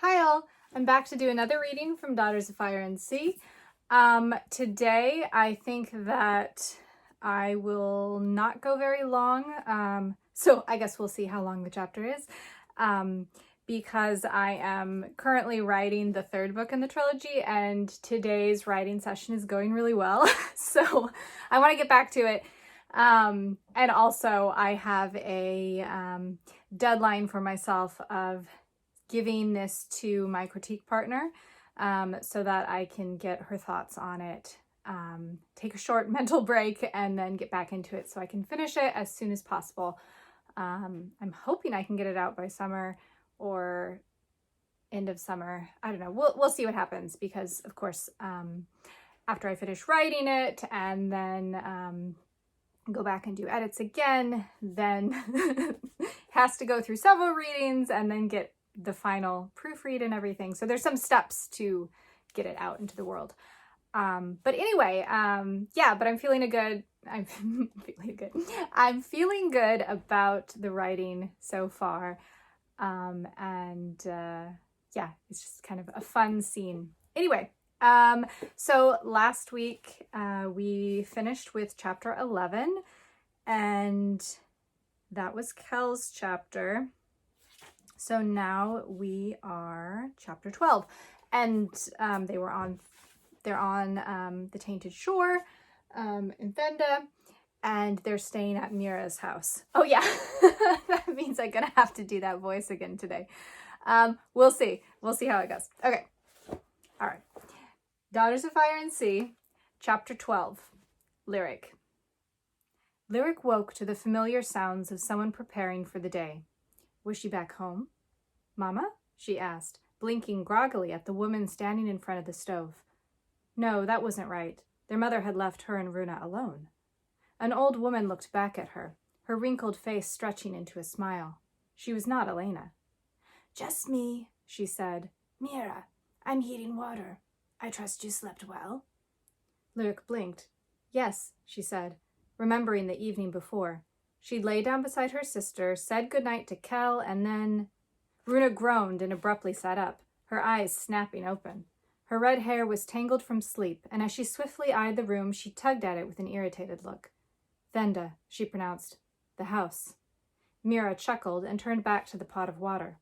Hi all, I'm back to do another reading from Daughters of Fire and Sea. Today I think that I will not go very long, so I guess we'll see how long the chapter is, because I am currently writing the third book in the trilogy and today's writing session is going really well, so I want to get back to it. And also I have a deadline for myself of giving this to my critique partner so that I can get her thoughts on it, take a short mental break, and then get back into it so I can finish it as soon as possible. I'm hoping I can get it out by summer or end of summer. I don't know. We'll see what happens because, of course, after I finish writing it and then go back and do edits again, then has to go through several readings and then get the final proofread and everything. So there's some steps to get it out into the world. But anyway, yeah, but I'm feeling good. I'm feeling good. I'm feeling good about the writing so far. Yeah, it's just kind of a fun scene. Anyway, so last week we finished with chapter 11, and that was Kel's chapter. So now we are chapter 12, and they're on the Tainted Shore in Fenda, and they're staying at Mira's house. Oh yeah, that means I'm gonna have to do that voice again today. We'll see how it goes. Okay, all right. Daughters of Fire and Sea, chapter 12, Lyric. Lyric woke to the familiar sounds of someone preparing for the day. Was she back home? Mama? She asked, blinking groggily at the woman standing in front of the stove. No, that wasn't right. Their mother had left her and Runa alone. An old woman looked back at her, her wrinkled face stretching into a smile. She was not Elena. Just me, she said. Mira, I'm heating water. I trust you slept well? Lyric blinked. Yes, she said, remembering the evening before. She'd lay down beside her sister, said goodnight to Kel, and then... Runa groaned and abruptly sat up, her eyes snapping open. Her red hair was tangled from sleep, and as she swiftly eyed the room, she tugged at it with an irritated look. Fenda, she pronounced. The house. Mira chuckled and turned back to the pot of water.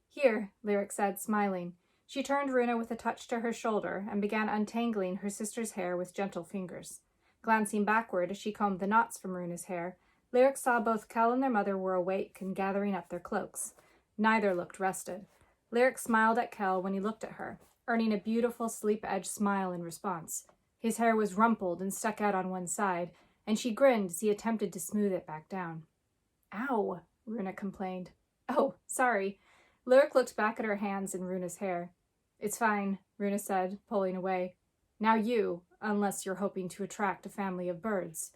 Here, Lyric said, smiling. She turned Runa with a touch to her shoulder and began untangling her sister's hair with gentle fingers. Glancing backward as she combed the knots from Runa's hair, Lyric saw both Kel and their mother were awake and gathering up their cloaks. Neither looked rested. Lyric smiled at Kel when he looked at her, earning a beautiful sleep-edged smile in response. His hair was rumpled and stuck out on one side, and she grinned as he attempted to smooth it back down. Ow, Runa complained. Oh, sorry. Lyric looked back at her hands and Runa's hair. It's fine, Runa said, pulling away. Now you, unless you're hoping to attract a family of birds.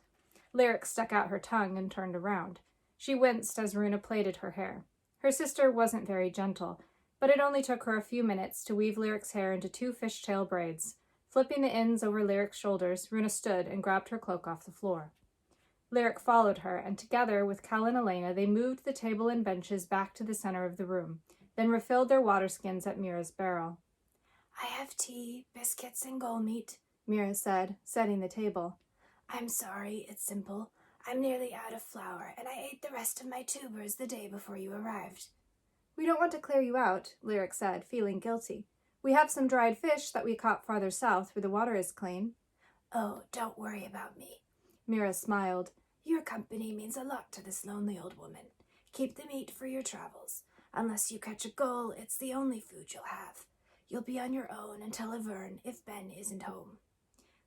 Lyric stuck out her tongue and turned around. She winced as Runa plaited her hair. Her sister wasn't very gentle, but it only took her a few minutes to weave Lyric's hair into 2 fishtail braids. Flipping the ends over Lyric's shoulders, Runa stood and grabbed her cloak off the floor. Lyric followed her, and together with Kel and Elena, they moved the table and benches back to the center of the room, then refilled their water skins at Mira's barrel. I have tea, biscuits, and gull meat, Mira said, setting the table. I'm sorry, it's simple. I'm nearly out of flour, and I ate the rest of my tubers the day before you arrived. We don't want to clear you out, Lyric said, feeling guilty. We have some dried fish that we caught farther south where the water is clean. Oh, don't worry about me. Mira smiled. Your company means a lot to this lonely old woman. Keep the meat for your travels. Unless you catch a gull, it's the only food you'll have. You'll be on your own until Laverne if Ben isn't home.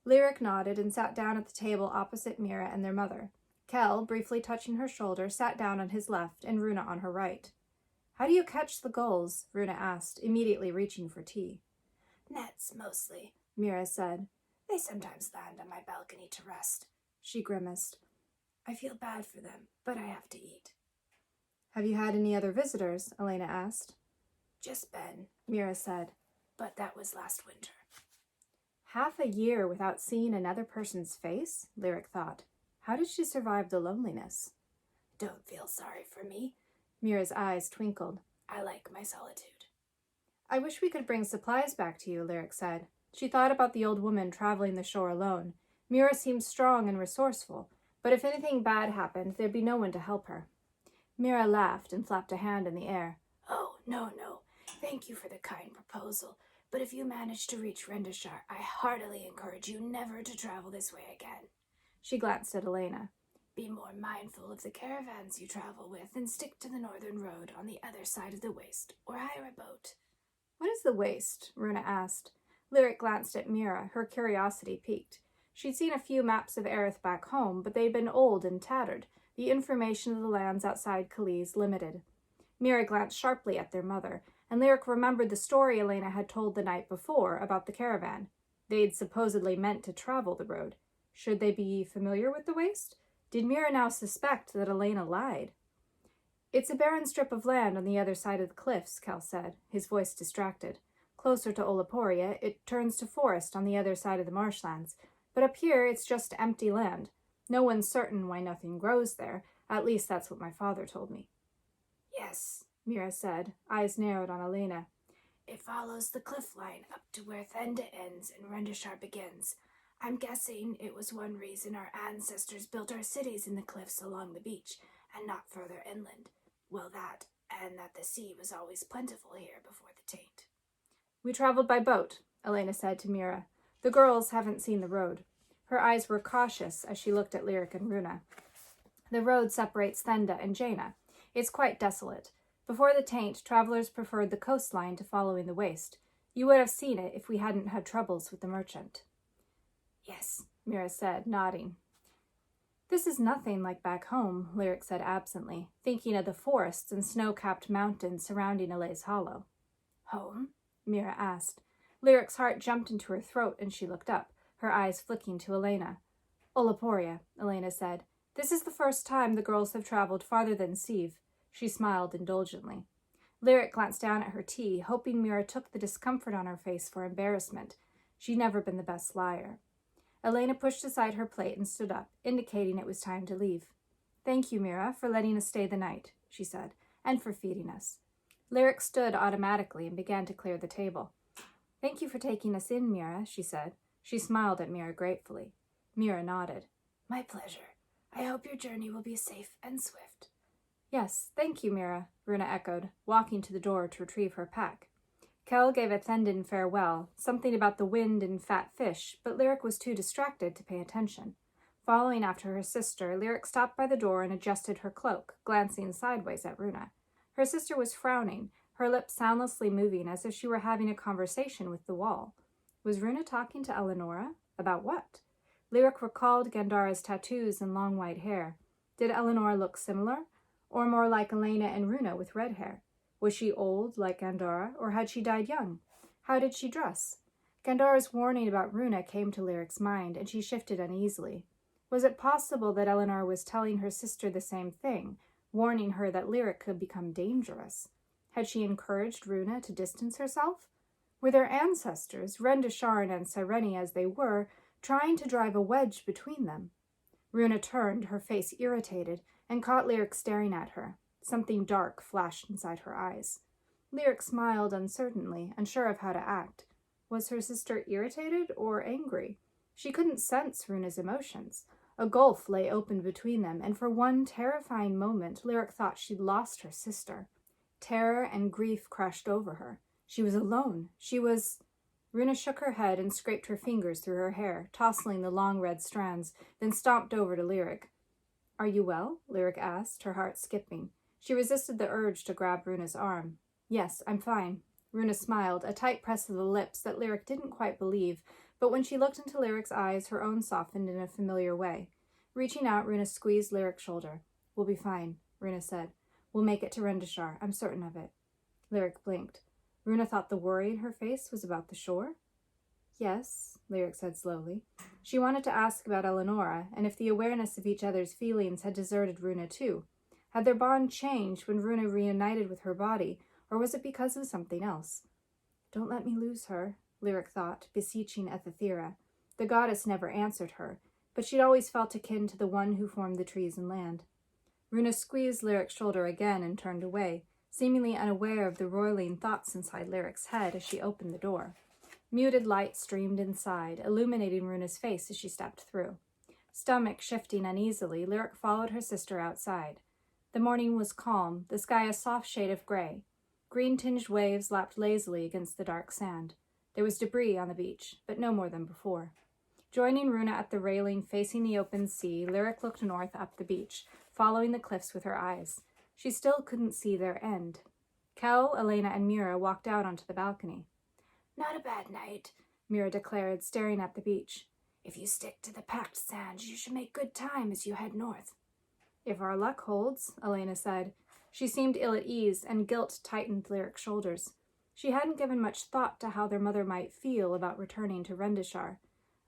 Lyric nodded and sat down at the table opposite Mira and their mother. Kel, briefly touching her shoulder, sat down on his left and Runa on her right. How do you catch the gulls? Runa asked, immediately reaching for tea. Nets, mostly, Mira said. They sometimes land on my balcony to rest. She grimaced. I feel bad for them, but I have to eat. Have you had any other visitors? Elena asked. Just Ben, Mira said. But that was last winter. Half a year without seeing another person's face? Lyric thought. How did she survive the loneliness? Don't feel sorry for me. Mira's eyes twinkled. I like my solitude. I wish we could bring supplies back to you, Lyric said. She thought about the old woman traveling the shore alone. Mira seemed strong and resourceful, but if anything bad happened, there'd be no one to help her. Mira laughed and flapped a hand in the air. Oh, no. Thank you for the kind proposal, but if you manage to reach Rendishar, I heartily encourage you never to travel this way again. She glanced at Elena. Be more mindful of the caravans you travel with and stick to the northern road on the other side of the waste, or hire a boat. What is the waste? Runa asked. Lyric glanced at Mira, her curiosity piqued. She'd seen a few maps of Aerith back home, but they'd been old and tattered. The information of the lands outside Khalees limited. Mira glanced sharply at their mother, and Lyric remembered the story Elena had told the night before about the caravan. They'd supposedly meant to travel the road. Should they be familiar with the waste? Did Mira now suspect that Elena lied? It's a barren strip of land on the other side of the cliffs, Kel said, his voice distracted. Closer to Olaporia, it turns to forest on the other side of the marshlands, but up here it's just empty land. No one's certain why nothing grows there. At least that's what my father told me. Yes, Mira said, eyes narrowed on Elena. It follows the cliff line up to where Thenda ends and Rendishar begins. I'm guessing it was one reason our ancestors built our cities in the cliffs along the beach and not further inland. Well, that, and that the sea was always plentiful here before the taint. We traveled by boat, Elena said to Mira. The girls haven't seen the road. Her eyes were cautious as she looked at Lyric and Runa. The road separates Thenda and Jaina. It's quite desolate. Before the taint, travelers preferred the coastline to following the waste. You would have seen it if we hadn't had troubles with the merchant. Yes, Mira said, nodding. This is nothing like back home, Lyric said absently, thinking of the forests and snow-capped mountains surrounding Ele's Hollow. Home? Mira asked. Lyric's heart jumped into her throat and she looked up, her eyes flicking to Elena. Olaporia, Elena said. This is the first time the girls have traveled farther than Sieve. She smiled indulgently. Lyric glanced down at her tea, hoping Mira took the discomfort on her face for embarrassment. She'd never been the best liar. Elena pushed aside her plate and stood up, indicating it was time to leave. Thank you, Mira, for letting us stay the night, she said, and for feeding us. Lyric stood automatically and began to clear the table. Thank you for taking us in, Mira, she said. She smiled at Mira gratefully. Mira nodded. My pleasure. I hope your journey will be safe and swift. Yes, thank you, Mira, Runa echoed, walking to the door to retrieve her pack. Kel gave a Thendon farewell, something about the wind and fat fish, but Lyric was too distracted to pay attention. Following after her sister, Lyric stopped by the door and adjusted her cloak, glancing sideways at Runa. Her sister was frowning, her lips soundlessly moving as if she were having a conversation with the wall. Was Runa talking to Eleonora? About what? Lyric recalled Gandara's tattoos and long white hair. Did Eleonora look similar, or more like Elena and Runa with red hair? Was she old, like Gandara, or had she died young? How did she dress? Gandara's warning about Runa came to Lyric's mind, and she shifted uneasily. Was it possible that Eleanor was telling her sister the same thing, warning her that Lyric could become dangerous? Had she encouraged Runa to distance herself? Were their ancestors, Rendisharn and Sireni as they were, trying to drive a wedge between them? Runa turned, her face irritated, and caught Lyric staring at her. Something dark flashed inside her eyes. Lyric smiled uncertainly, unsure of how to act. Was her sister irritated or angry? She couldn't sense Runa's emotions. A gulf lay open between them, and for one terrifying moment, Lyric thought she'd lost her sister. Terror and grief crashed over her. She was alone. Runa shook her head and scraped her fingers through her hair, tousling the long red strands, then stomped over to Lyric. Are you well? Lyric asked, her heart skipping. She resisted the urge to grab Runa's arm. Yes, I'm fine. Runa smiled, a tight press of the lips that Lyric didn't quite believe, but when she looked into Lyric's eyes, her own softened in a familiar way. Reaching out, Runa squeezed Lyric's shoulder. We'll be fine, Runa said. We'll make it to Rendishar. I'm certain of it. Lyric blinked. Runa thought the worry in her face was about the shore. Yes, Lyric said slowly. She wanted to ask about Eleonora, and if the awareness of each other's feelings had deserted Runa too. Had their bond changed when Runa reunited with her body, or was it because of something else? Don't let me lose her, Lyric thought, beseeching Ethethira. The goddess never answered her, but she'd always felt akin to the one who formed the trees and land. Runa squeezed Lyric's shoulder again and turned away, seemingly unaware of the roiling thoughts inside Lyric's head as she opened the door. Muted light streamed inside, illuminating Runa's face as she stepped through. Stomach shifting uneasily, Lyric followed her sister outside. The morning was calm, the sky a soft shade of gray. Green-tinged waves lapped lazily against the dark sand. There was debris on the beach, but no more than before. Joining Runa at the railing facing the open sea, Lyric looked north up the beach, following the cliffs with her eyes. She still couldn't see their end. Kel, Elena, and Mira walked out onto the balcony. Not a bad night, Mira declared, staring at the beach. If you stick to the packed sand, you should make good time as you head north. If our luck holds, Elena said. She seemed ill at ease, and guilt tightened Lyric's shoulders. She hadn't given much thought to how their mother might feel about returning to Rendishar.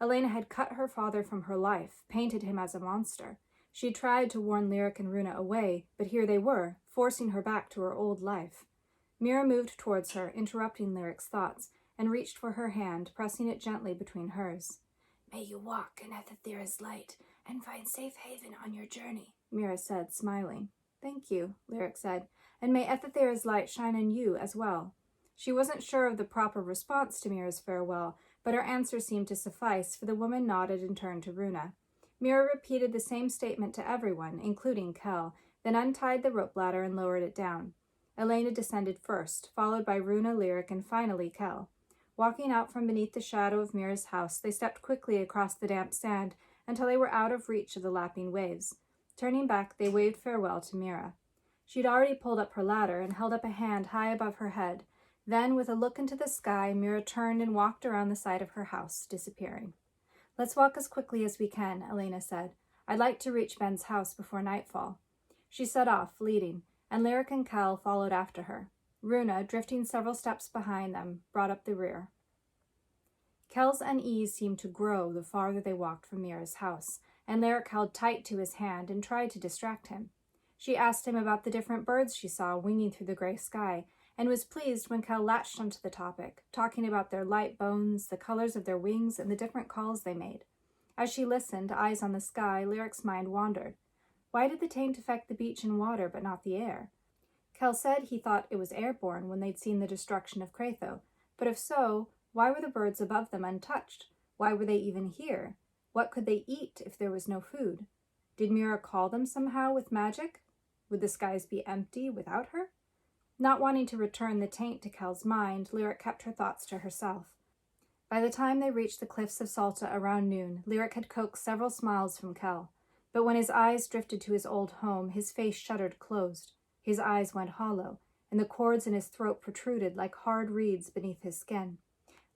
Elena had cut her father from her life, painted him as a monster. She tried to warn Lyric and Runa away, but here they were, forcing her back to her old life. Mira moved towards her, interrupting Lyric's thoughts, and reached for her hand, pressing it gently between hers. May you walk in Ethathira's light and find safe haven on your journey, Mira said, smiling. Thank you, Lyric said, and may Ethathira's light shine on you as well. She wasn't sure of the proper response to Mira's farewell, but her answer seemed to suffice, for the woman nodded and turned to Runa. Mira repeated the same statement to everyone, including Kel, then untied the rope ladder and lowered it down. Elena descended first, followed by Runa, Lyric, and finally Kel. Walking out from beneath the shadow of Mira's house, they stepped quickly across the damp sand until they were out of reach of the lapping waves. Turning back, they waved farewell to Mira. She'd already pulled up her ladder and held up a hand high above her head. Then, with a look into the sky, Mira turned and walked around the side of her house, disappearing. Let's walk as quickly as we can, Elena said. I'd like to reach Ben's house before nightfall. She set off, leading, and Lyric and Kel followed after her. Runa, drifting several steps behind them, brought up the rear. Kel's unease seemed to grow the farther they walked from Mira's house, and Lyric held tight to his hand and tried to distract him. She asked him about the different birds she saw winging through the gray sky, and was pleased when Kel latched onto the topic, talking about their light bones, the colors of their wings, and the different calls they made. As she listened, eyes on the sky, Lyric's mind wandered. Why did the taint affect the beach and water but not the air? Kel said he thought it was airborne when they'd seen the destruction of Cratho, but if so, why were the birds above them untouched? Why were they even here? What could they eat if there was no food? Did Mira call them somehow with magic? Would the skies be empty without her? Not wanting to return the taint to Kel's mind, Lyric kept her thoughts to herself. By the time they reached the cliffs of Salta around noon, Lyric had coaxed several smiles from Kel, but when his eyes drifted to his old home, his face shuddered closed. His eyes went hollow, and the cords in his throat protruded like hard reeds beneath his skin.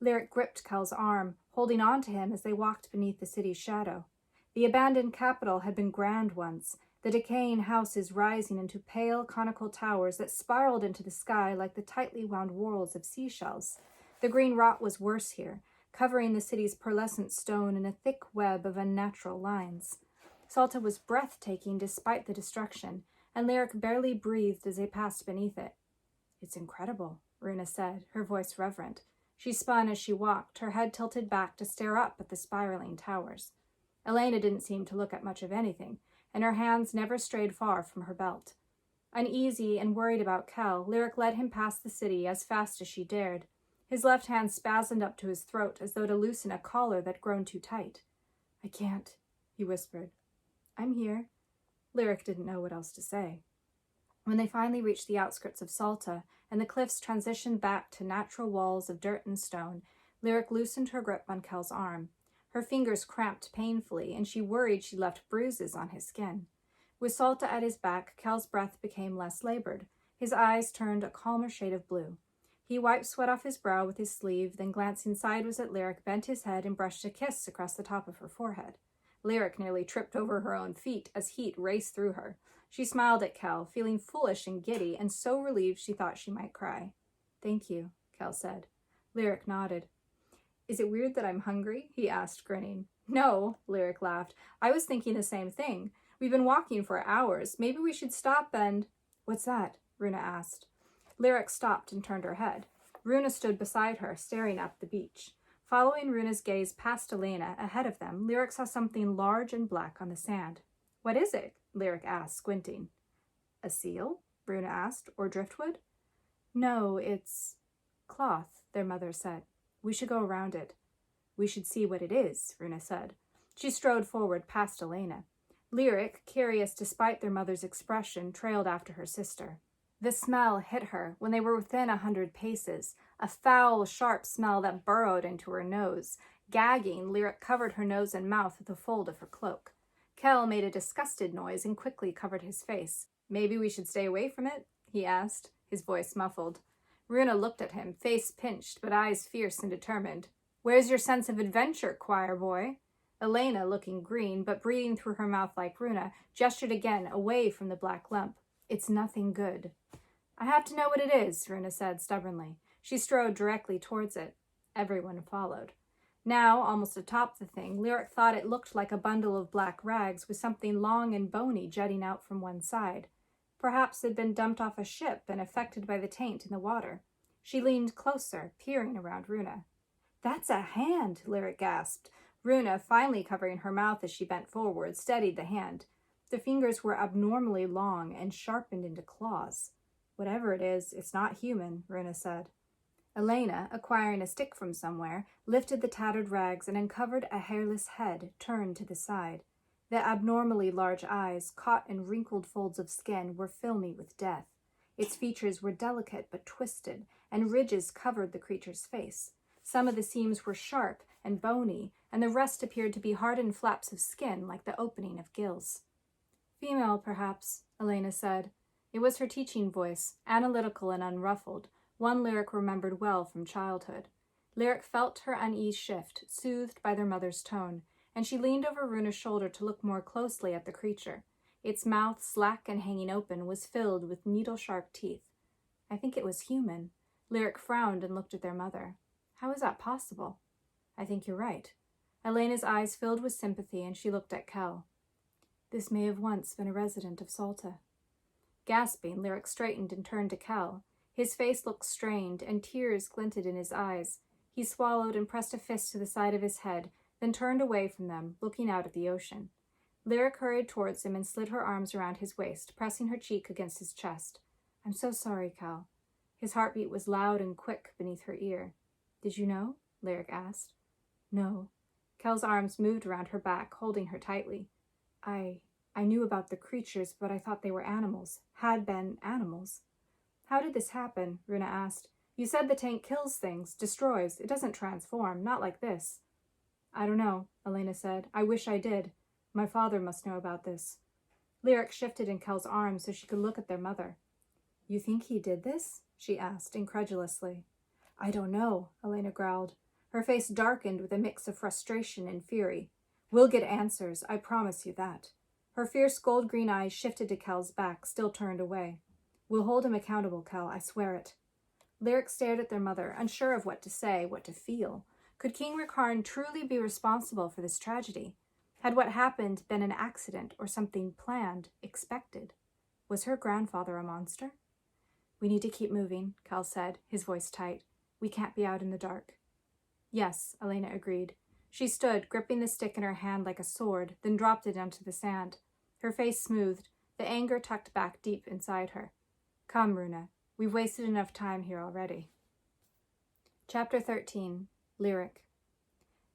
Lyric gripped Kel's arm, holding on to him as they walked beneath the city's shadow. The abandoned capital had been grand once, the decaying houses rising into pale, conical towers that spiraled into the sky like the tightly wound whorls of seashells. The green rot was worse here, covering the city's pearlescent stone in a thick web of unnatural lines. Salta was breathtaking despite the destruction, and Lyric barely breathed as they passed beneath it. It's incredible, Runa said, her voice reverent. She spun as she walked, her head tilted back to stare up at the spiraling towers. Elena didn't seem to look at much of anything, and her hands never strayed far from her belt. Uneasy and worried about Kel, Lyric led him past the city as fast as she dared. His left hand spasmed up to his throat as though to loosen a collar that grown too tight. I can't, he whispered. I'm here. Lyric didn't know what else to say. When they finally reached the outskirts of Salta, and the cliffs transitioned back to natural walls of dirt and stone, Lyric loosened her grip on Kel's arm. Her fingers cramped painfully, and she worried she'd left bruises on his skin. With Salta at his back, Kel's breath became less labored. His eyes turned a calmer shade of blue. He wiped sweat off his brow with his sleeve, then glancing sideways at Lyric, bent his head and brushed a kiss across the top of her forehead. Lyric nearly tripped over her own feet as heat raced through her. She smiled at Kel, feeling foolish and giddy, and so relieved she thought she might cry. Thank you, Kel said. Lyric nodded. Is it weird that I'm hungry? He asked, grinning. No, Lyric laughed. I was thinking the same thing. We've been walking for hours. Maybe we should stop and... What's that? Runa asked. Lyric stopped and turned her head. Runa stood beside her, staring up the beach. Following Runa's gaze past Elena, ahead of them, Lyric saw something large and black on the sand. What is it? Lyric asked, squinting. A seal? Runa asked. Or driftwood? No, it's cloth, their mother said. We should go around it. We should see what it is, Runa said. She strode forward past Elena. Lyric, curious despite their mother's expression, trailed after her sister. The smell hit her when they were within 100 paces, a foul, sharp smell that burrowed into her nose. Gagging, Lyric covered her nose and mouth with a fold of her cloak. Kel made a disgusted noise and quickly covered his face. Maybe we should stay away from it? He asked, his voice muffled. Runa looked at him, face pinched but eyes fierce and determined. Where's your sense of adventure, choir boy? Elena, looking green but breathing through her mouth like Runa, gestured again away from the black lump. It's nothing good. I have to know what it is, Runa said stubbornly. She strode directly towards it. Everyone followed. Now, almost atop the thing, Lyric thought it looked like a bundle of black rags with something long and bony jutting out from one side. Perhaps it had been dumped off a ship and affected by the taint in the water. She leaned closer, peering around Runa. That's a hand, Lyric gasped. Runa, finally covering her mouth as she bent forward, steadied the hand. The fingers were abnormally long and sharpened into claws. Whatever it is, it's not human, Runa said. Elena, acquiring a stick from somewhere, lifted the tattered rags and uncovered a hairless head turned to the side. The abnormally large eyes, caught in wrinkled folds of skin, were filmy with death. Its features were delicate but twisted, and ridges covered the creature's face. Some of the seams were sharp and bony, and the rest appeared to be hardened flaps of skin like the opening of gills. Female, perhaps, Elena said. It was her teaching voice, analytical and unruffled, one Lyric remembered well from childhood. Lyric felt her unease shift, soothed by their mother's tone, and she leaned over Runa's shoulder to look more closely at the creature. Its mouth, slack and hanging open, was filled with needle-sharp teeth. I think it was human. Lyric frowned and looked at their mother. How is that possible? I think you're right. Elena's eyes filled with sympathy, and she looked at Kel. This may have once been a resident of Salta. Gasping, Lyric straightened and turned to Kel. His face looked strained, and tears glinted in his eyes. He swallowed and pressed a fist to the side of his head, then turned away from them, looking out at the ocean. Lyric hurried towards him and slid her arms around his waist, pressing her cheek against his chest. I'm so sorry, Kel. His heartbeat was loud and quick beneath her ear. Did you know? Lyric asked. No. Kel's arms moved around her back, holding her tightly. I knew about the creatures, but I thought they were animals. Had been animals. How did this happen? Runa asked. You said the tank kills things, destroys. It doesn't transform, not like this. I don't know, Elena said. I wish I did. My father must know about this. Lyric shifted in Kel's arms so she could look at their mother. You think he did this? She asked, incredulously. I don't know, Elena growled. Her face darkened with a mix of frustration and fury. We'll get answers, I promise you that. Her fierce gold-green eyes shifted to Kel's back, still turned away. We'll hold him accountable, Kel, I swear it. Lyric stared at their mother, unsure of what to say, what to feel. Could King Ricarn truly be responsible for this tragedy? Had what happened been an accident or something planned, expected? Was her grandfather a monster? We need to keep moving, Kel said, his voice tight. We can't be out in the dark. Yes, Elena agreed. She stood, gripping the stick in her hand like a sword, then dropped it onto the sand. Her face smoothed, the anger tucked back deep inside her. Come, Runa. We've wasted enough time here already. Chapter 13. Lyric.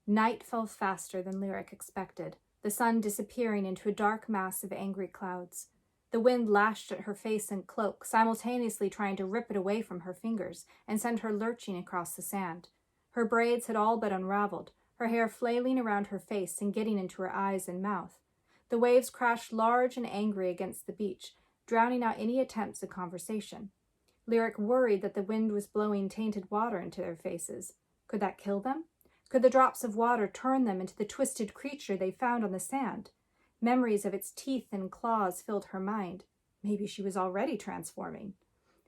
Night fell faster than Lyric expected, the sun disappearing into a dark mass of angry clouds. The wind lashed at her face and cloak, simultaneously trying to rip it away from her fingers and send her lurching across the sand. Her braids had all but unraveled, her hair flailing around her face and getting into her eyes and mouth. The waves crashed large and angry against the beach, drowning out any attempts at conversation. Lyric worried that the wind was blowing tainted water into their faces. Could that kill them? Could the drops of water turn them into the twisted creature they found on the sand? Memories of its teeth and claws filled her mind. Maybe she was already transforming.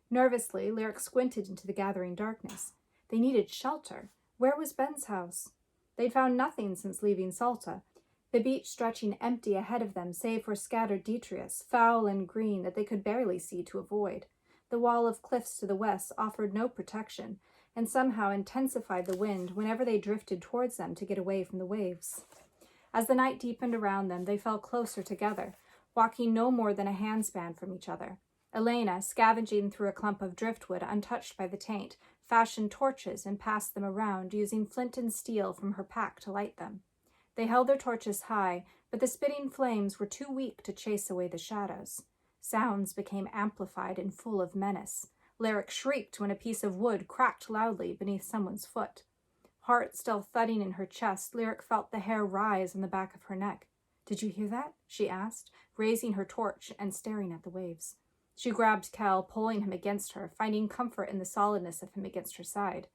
Nervously, Lyric squinted into the gathering darkness. They needed shelter. Where was Ben's house? They'd found nothing since leaving Salta, the beach stretching empty ahead of them save for scattered detritus, foul and green, that they could barely see to avoid. The wall of cliffs to the west offered no protection, and somehow intensified the wind whenever they drifted towards them to get away from the waves. As the night deepened around them, they fell closer together, walking no more than a handspan from each other. Elena, scavenging through a clump of driftwood untouched by the taint, fashioned torches and passed them around, using flint and steel from her pack to light them. They held their torches high, but the spitting flames were too weak to chase away the shadows. Sounds became amplified and full of menace. Lyric shrieked when a piece of wood cracked loudly beneath someone's foot. Heart still thudding in her chest, Lyric felt the hair rise on the back of her neck. "Did you hear that?" she asked, raising her torch and staring at the waves. She grabbed Kel, pulling him against her, finding comfort in the solidness of him against her side.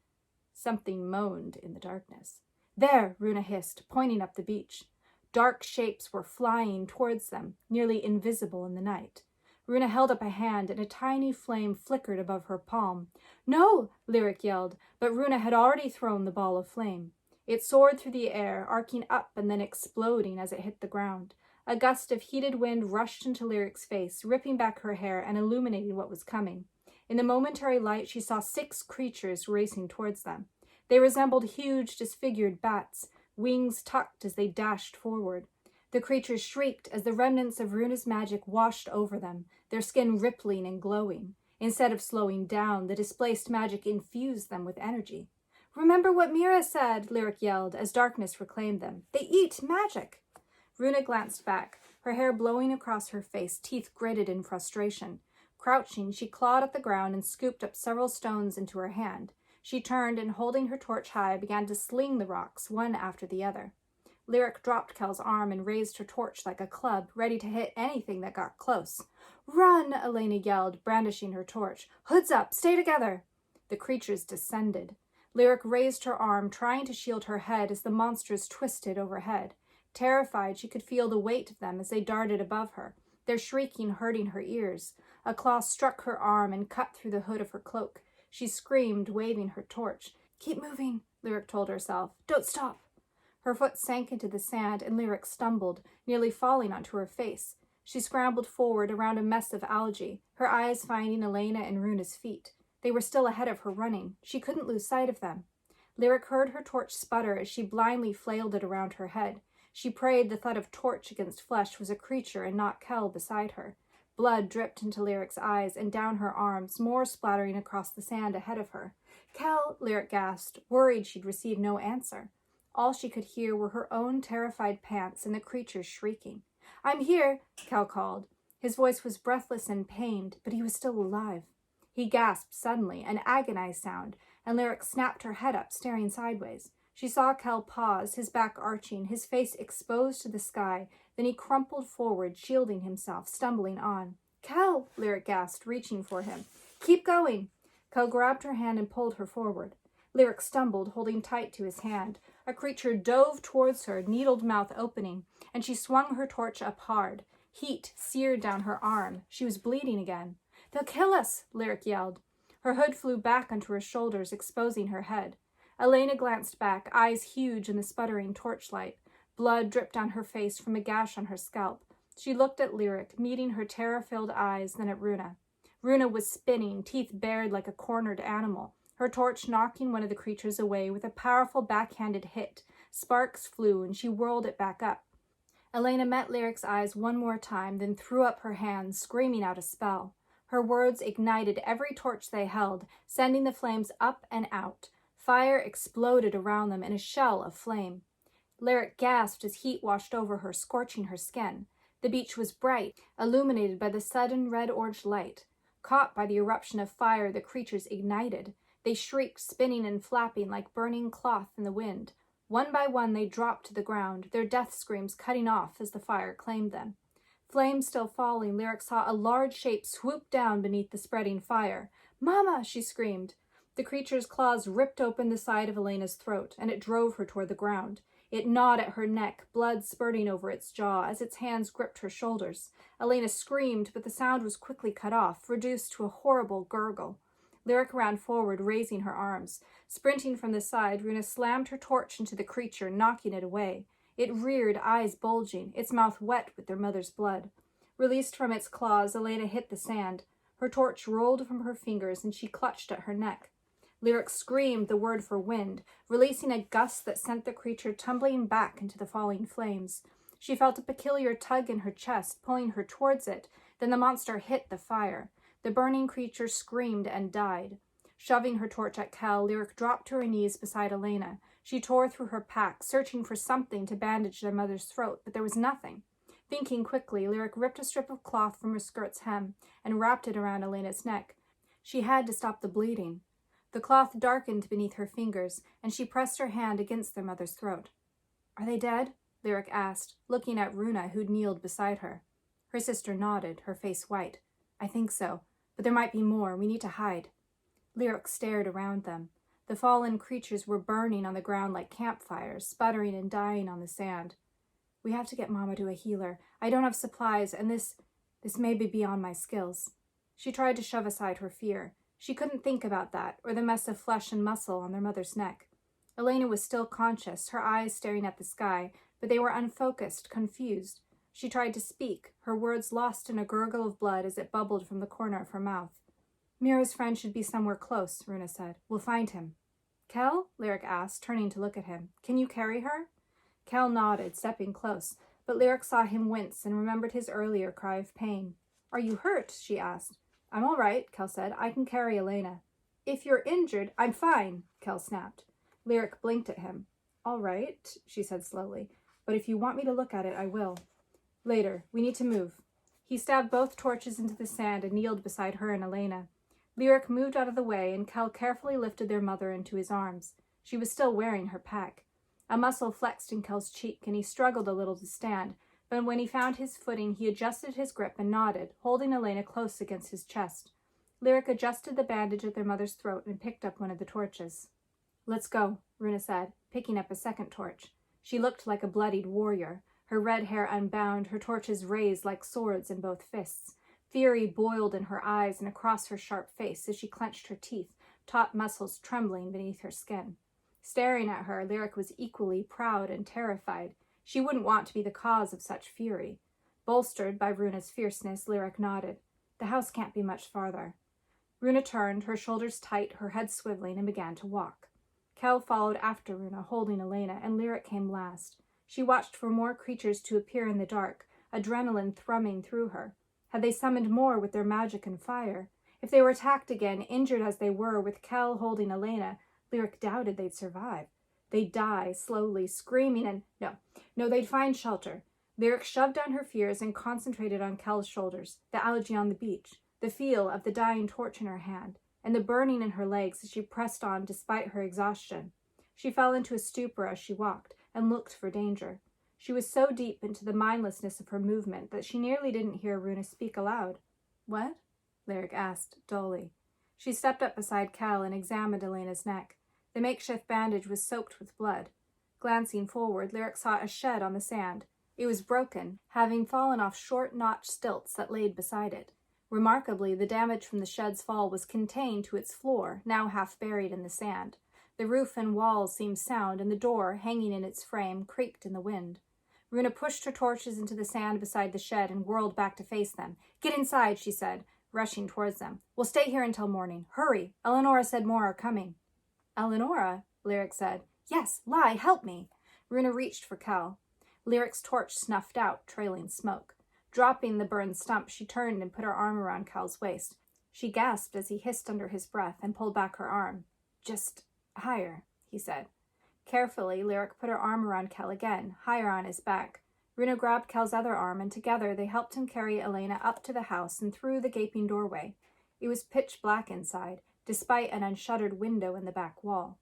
Something moaned in the darkness. "There!" Runa hissed, pointing up the beach. Dark shapes were flying towards them, nearly invisible in the night. Runa held up a hand, and a tiny flame flickered above her palm. "No!" Lyric yelled, but Runa had already thrown the ball of flame. It soared through the air, arcing up and then exploding as it hit the ground. A gust of heated wind rushed into Lyric's face, ripping back her hair and illuminating what was coming. In the momentary light, she saw 6 creatures racing towards them. They resembled huge, disfigured bats, wings tucked as they dashed forward. The creatures shrieked as the remnants of Runa's magic washed over them, their skin rippling and glowing. Instead of slowing down, the displaced magic infused them with energy. "Remember what Mira said," Lyric yelled as darkness reclaimed them. "They eat magic." Runa glanced back, her hair blowing across her face, teeth gritted in frustration. Crouching, she clawed at the ground and scooped up several stones into her hand. She turned and, holding her torch high, began to sling the rocks, one after the other. Lyric dropped Kel's arm and raised her torch like a club, ready to hit anything that got close. "Run!" Elena yelled, brandishing her torch. "Hoods up! Stay together!" The creatures descended. Lyric raised her arm, trying to shield her head as the monsters twisted overhead. Terrified, she could feel the weight of them as they darted above her, their shrieking hurting her ears. A claw struck her arm and cut through the hood of her cloak. She screamed, waving her torch. "Keep moving," Lyric told herself. "Don't stop." Her foot sank into the sand, and Lyric stumbled, nearly falling onto her face. She scrambled forward around a mess of algae, her eyes finding Elena and Runa's feet. They were still ahead of her running. She couldn't lose sight of them. Lyric heard her torch sputter as she blindly flailed it around her head. She prayed the thud of torch against flesh was a creature and not Kel beside her. Blood dripped into Lyric's eyes and down her arms, more splattering across the sand ahead of her. "Kel," Lyric gasped, worried she'd receive no answer. All she could hear were her own terrified pants and the creatures shrieking. "I'm here," Kel called. His voice was breathless and pained, but he was still alive. He gasped suddenly, an agonized sound, and Lyric snapped her head up, staring sideways. She saw Kel pause, his back arching, his face exposed to the sky. Then he crumpled forward, shielding himself, stumbling on. "Kel," Lyric gasped, reaching for him. "Keep going." Kel grabbed her hand and pulled her forward. Lyric stumbled, holding tight to his hand. A creature dove towards her, needled mouth opening, and she swung her torch up hard. Heat seared down her arm. She was bleeding again. "They'll kill us," Lyric yelled. Her hood flew back onto her shoulders, exposing her head. Elena glanced back, eyes huge in the sputtering torchlight. Blood dripped down her face from a gash on her scalp. She looked at Lyric, meeting her terror-filled eyes, then at Runa. Runa was spinning, teeth bared like a cornered animal, her torch knocking one of the creatures away with a powerful backhanded hit. Sparks flew, and she whirled it back up. Elena met Lyric's eyes one more time, then threw up her hands, screaming out a spell. Her words ignited every torch they held, sending the flames up and out. Fire exploded around them in a shell of flame. Lyric gasped as heat washed over her, scorching her skin. The beach was bright, illuminated by the sudden red-orange light. Caught by the eruption of fire, the creatures ignited. They shrieked, spinning and flapping like burning cloth in the wind. One by one they dropped to the ground, their death screams cutting off as the fire claimed them. Flames still falling, Lyric saw a large shape swoop down beneath the spreading fire. "Mama!" she screamed. The creature's claws ripped open the side of Elena's throat, and it drove her toward the ground. It gnawed at her neck, blood spurting over its jaw as its hands gripped her shoulders. Elena screamed, but the sound was quickly cut off, reduced to a horrible gurgle. Lyric ran forward, raising her arms. Sprinting from the side, Runa slammed her torch into the creature, knocking it away. It reared, eyes bulging, its mouth wet with their mother's blood. Released from its claws, Elena hit the sand. Her torch rolled from her fingers, and she clutched at her neck. Lyric screamed the word for wind, releasing a gust that sent the creature tumbling back into the falling flames. She felt a peculiar tug in her chest, pulling her towards it. Then the monster hit the fire. The burning creature screamed and died. Shoving her torch at Kel, Lyric dropped to her knees beside Elena. She tore through her pack, searching for something to bandage their mother's throat, but there was nothing. Thinking quickly, Lyric ripped a strip of cloth from her skirt's hem and wrapped it around Elena's neck. She had to stop the bleeding. The cloth darkened beneath her fingers, and she pressed her hand against their mother's throat. "Are they dead?" Lyric asked, looking at Runa, who'd kneeled beside her. Her sister nodded, her face white. "I think so, but there might be more. We need to hide." Lyric stared around them. The fallen creatures were burning on the ground like campfires, sputtering and dying on the sand. "We have to get Mama to a healer. I don't have supplies, and this may be beyond my skills." She tried to shove aside her fear. She couldn't think about that, or the mess of flesh and muscle on their mother's neck. Elena was still conscious, her eyes staring at the sky, but they were unfocused, confused. She tried to speak, her words lost in a gurgle of blood as it bubbled from the corner of her mouth. "Mira's friend should be somewhere close," Runa said. "We'll find him." "Kel?" Lyric asked, turning to look at him. "Can you carry her?" Kel nodded, stepping close, but Lyric saw him wince and remembered his earlier cry of pain. "Are you hurt?" she asked. "I'm all right," Kel said. "I can carry Elena." "If you're injured, I'm fine," Kel snapped. Lyric blinked at him. "All right," she said slowly, "but if you want me to look at it, I will." "Later. We need to move." He stabbed both torches into the sand and kneeled beside her and Elena. Lyric moved out of the way, and Kel carefully lifted their mother into his arms. She was still wearing her pack. A muscle flexed in Kel's cheek, and he struggled a little to stand, but when he found his footing, he adjusted his grip and nodded, holding Elena close against his chest. Lyric adjusted the bandage at their mother's throat and picked up one of the torches. "Let's go," Runa said, picking up a second torch. She looked like a bloodied warrior, her red hair unbound, her torches raised like swords in both fists. Fury boiled in her eyes and across her sharp face as she clenched her teeth, taut muscles trembling beneath her skin. Staring at her, Lyric was equally proud and terrified. She wouldn't want to be the cause of such fury. Bolstered by Runa's fierceness, Lyric nodded. "The house can't be much farther." Runa turned, her shoulders tight, her head swiveling, and began to walk. Kel followed after Runa, holding Elena, and Lyric came last. She watched for more creatures to appear in the dark, adrenaline thrumming through her. Had they summoned more with their magic and fire? If they were attacked again, injured as they were, with Kel holding Elena, Lyric doubted they'd survive. They'd die, slowly, screaming, and no, they'd find shelter. Lyric shoved down her fears and concentrated on Kel's shoulders, the algae on the beach, the feel of the dying torch in her hand, and the burning in her legs as she pressed on despite her exhaustion. She fell into a stupor as she walked, and looked for danger. She was so deep into the mindlessness of her movement that she nearly didn't hear Runa speak aloud. "What?" Lyric asked, dully. She stepped up beside Kel and examined Elena's neck. The makeshift bandage was soaked with blood. Glancing forward, Lyric saw a shed on the sand. It was broken, having fallen off short notched stilts that laid beside it. Remarkably, the damage from the shed's fall was contained to its floor, now half buried in the sand. The roof and walls seemed sound, and the door, hanging in its frame, creaked in the wind. Runa pushed her torches into the sand beside the shed and whirled back to face them. "Get inside," she said, rushing towards them. "We'll stay here until morning. Hurry! Eleonora said more are coming." "Eleonora?" Lyric said. "Yes, lie, help me." Runa reached for Kel. Lyric's torch snuffed out, trailing smoke. Dropping the burned stump, she turned and put her arm around Kel's waist. She gasped as he hissed under his breath and pulled back her arm. "Just higher," he said. Carefully, Lyric put her arm around Kel again, higher on his back. Runa grabbed Kel's other arm, and together they helped him carry Elena up to the house and through the gaping doorway. It was pitch black inside, despite an unshuttered window in the back wall.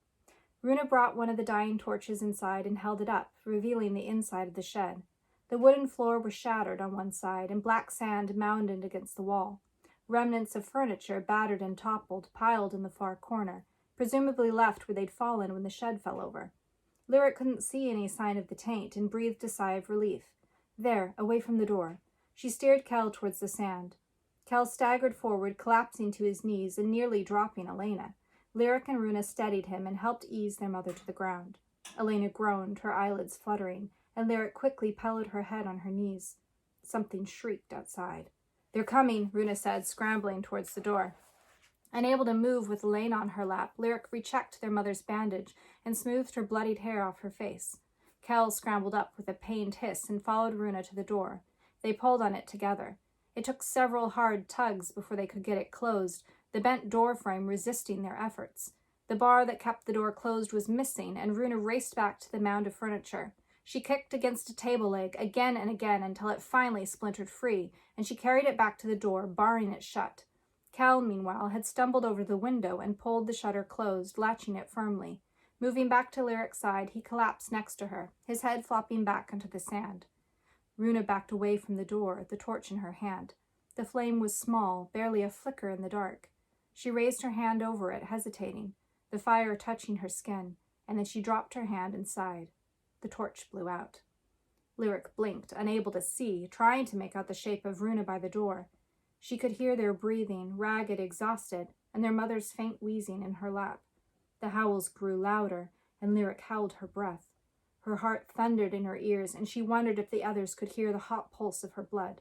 Runa brought one of the dying torches inside and held it up, revealing the inside of the shed. The wooden floor was shattered on one side, and black sand mounded against the wall. Remnants of furniture, battered and toppled, piled in the far corner, presumably left where they'd fallen when the shed fell over. Lyric couldn't see any sign of the taint and breathed a sigh of relief. There, away from the door. She steered Kel towards the sand. Kel staggered forward, collapsing to his knees and nearly dropping Elena. Lyric and Runa steadied him and helped ease their mother to the ground. Elena groaned, her eyelids fluttering, and Lyric quickly pillowed her head on her knees. Something shrieked outside. "They're coming," Runa said, scrambling towards the door. Unable to move with Elena on her lap, Lyric rechecked their mother's bandage and smoothed her bloodied hair off her face. Kel scrambled up with a pained hiss and followed Runa to the door. They pulled on it together. It took several hard tugs before they could get it closed, the bent door frame resisting their efforts. The bar that kept the door closed was missing, and Runa raced back to the mound of furniture. She kicked against a table leg again and again until it finally splintered free, and she carried it back to the door, barring it shut. Cal, meanwhile, had stumbled over the window and pulled the shutter closed, latching it firmly. Moving back to Lyric's side, he collapsed next to her, his head flopping back into the sand. Runa backed away from the door, the torch in her hand. The flame was small, barely a flicker in the dark. She raised her hand over it, hesitating, the fire touching her skin, and then she dropped her hand and sighed. The torch blew out. Lyric blinked, unable to see, trying to make out the shape of Runa by the door. She could hear their breathing, ragged, exhausted, and their mother's faint wheezing in her lap. The howls grew louder, and Lyric held her breath. Her heart thundered in her ears, and she wondered if the others could hear the hot pulse of her blood.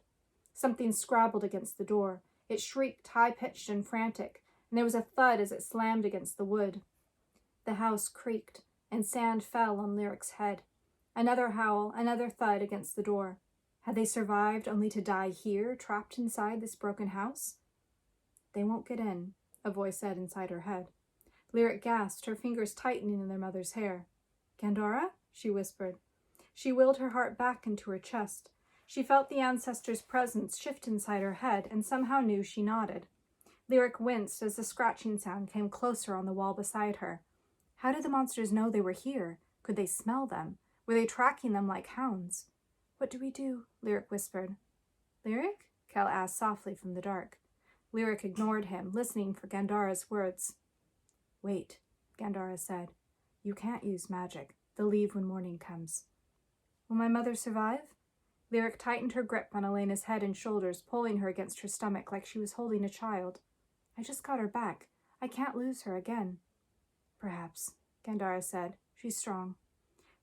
Something scrabbled against the door. It shrieked, high-pitched and frantic, and there was a thud as it slammed against the wood. The house creaked, and sand fell on Lyric's head. Another howl, another thud against the door. Had they survived only to die here, trapped inside this broken house? "They won't get in," a voice said inside her head. Lyric gasped, her fingers tightening in their mother's hair. "Gandara?" she whispered. She willed her heart back into her chest. She felt the ancestor's presence shift inside her head and somehow knew she nodded. Lyric winced as the scratching sound came closer on the wall beside her. How did the monsters know they were here? Could they smell them? Were they tracking them like hounds? "What do we do?" Lyric whispered. "Lyric?" Cal asked softly from the dark. Lyric ignored him, listening for Gandara's words. "Wait," Gandara said. "You can't use magic. They'll leave when morning comes." "Will my mother survive?" Lyric tightened her grip on Elena's head and shoulders, pulling her against her stomach like she was holding a child. "I just got her back. I can't lose her again." "Perhaps," Gandara said. "She's strong."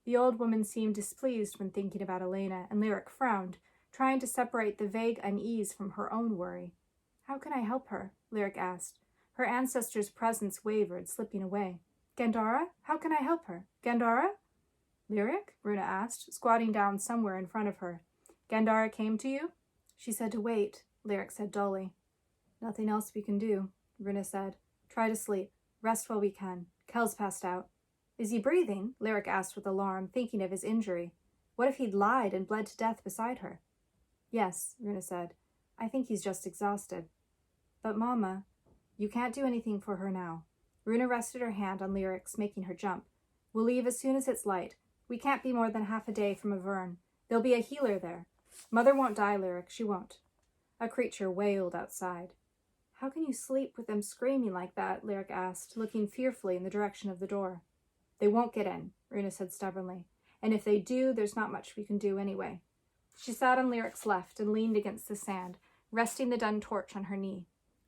The old woman seemed displeased when thinking about Elena, and Lyric frowned, trying to separate the vague unease from her own worry. "How can I help her?" Lyric asked. Her ancestor's presence wavered, slipping away. "Gandara? How can I help her? Gandara?" "Lyric?" Runa asked, squatting down somewhere in front of her. "Gandara came to you?" "She said to wait," Lyric said dully. "Nothing else we can do," Runa said. "Try to sleep. Rest while we can. Kel's passed out." "Is he breathing?" Lyric asked with alarm, thinking of his injury. What if he'd lied and bled to death beside her? "Yes," Runa said. "I think he's just exhausted." "But Mama, you can't do anything for her now." Runa rested her hand on Lyric's, making her jump. "We'll leave as soon as it's light. We can't be more than half a day from Avern. There'll be a healer there. Mother won't die, Lyric, she won't." A creature wailed outside. "How can you sleep with them screaming like that?" Lyric asked, looking fearfully in the direction of the door. "They won't get in," Runa said stubbornly. "And if they do, there's not much we can do anyway." She sat on Lyric's left and leaned against the sand, resting the dun torch on her knee.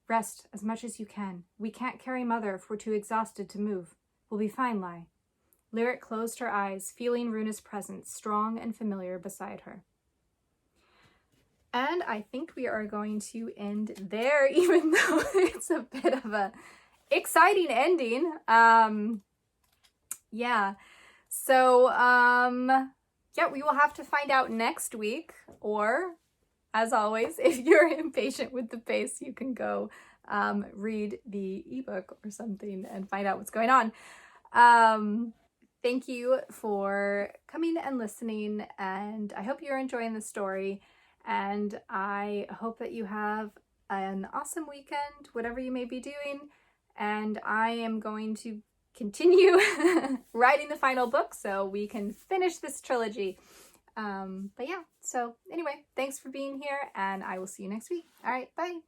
"Rest as much as you can. We can't carry Mother if we're too exhausted to move. We'll be fine, Lai." Lyric closed her eyes, feeling Runa's presence strong and familiar beside her. And I think we are going to end there, even though it's a bit of a exciting ending. Yeah. So, yeah, we will have to find out next week, or as always, if you're impatient with the pace, you can go read the ebook or something and find out what's going on. Thank you for coming and listening, and I hope you're enjoying the story, and I hope that you have an awesome weekend, whatever you may be doing, and I am going to continue writing the final book so we can finish this trilogy. But yeah, so anyway, thanks for being here, and I will see you next week. All right, bye.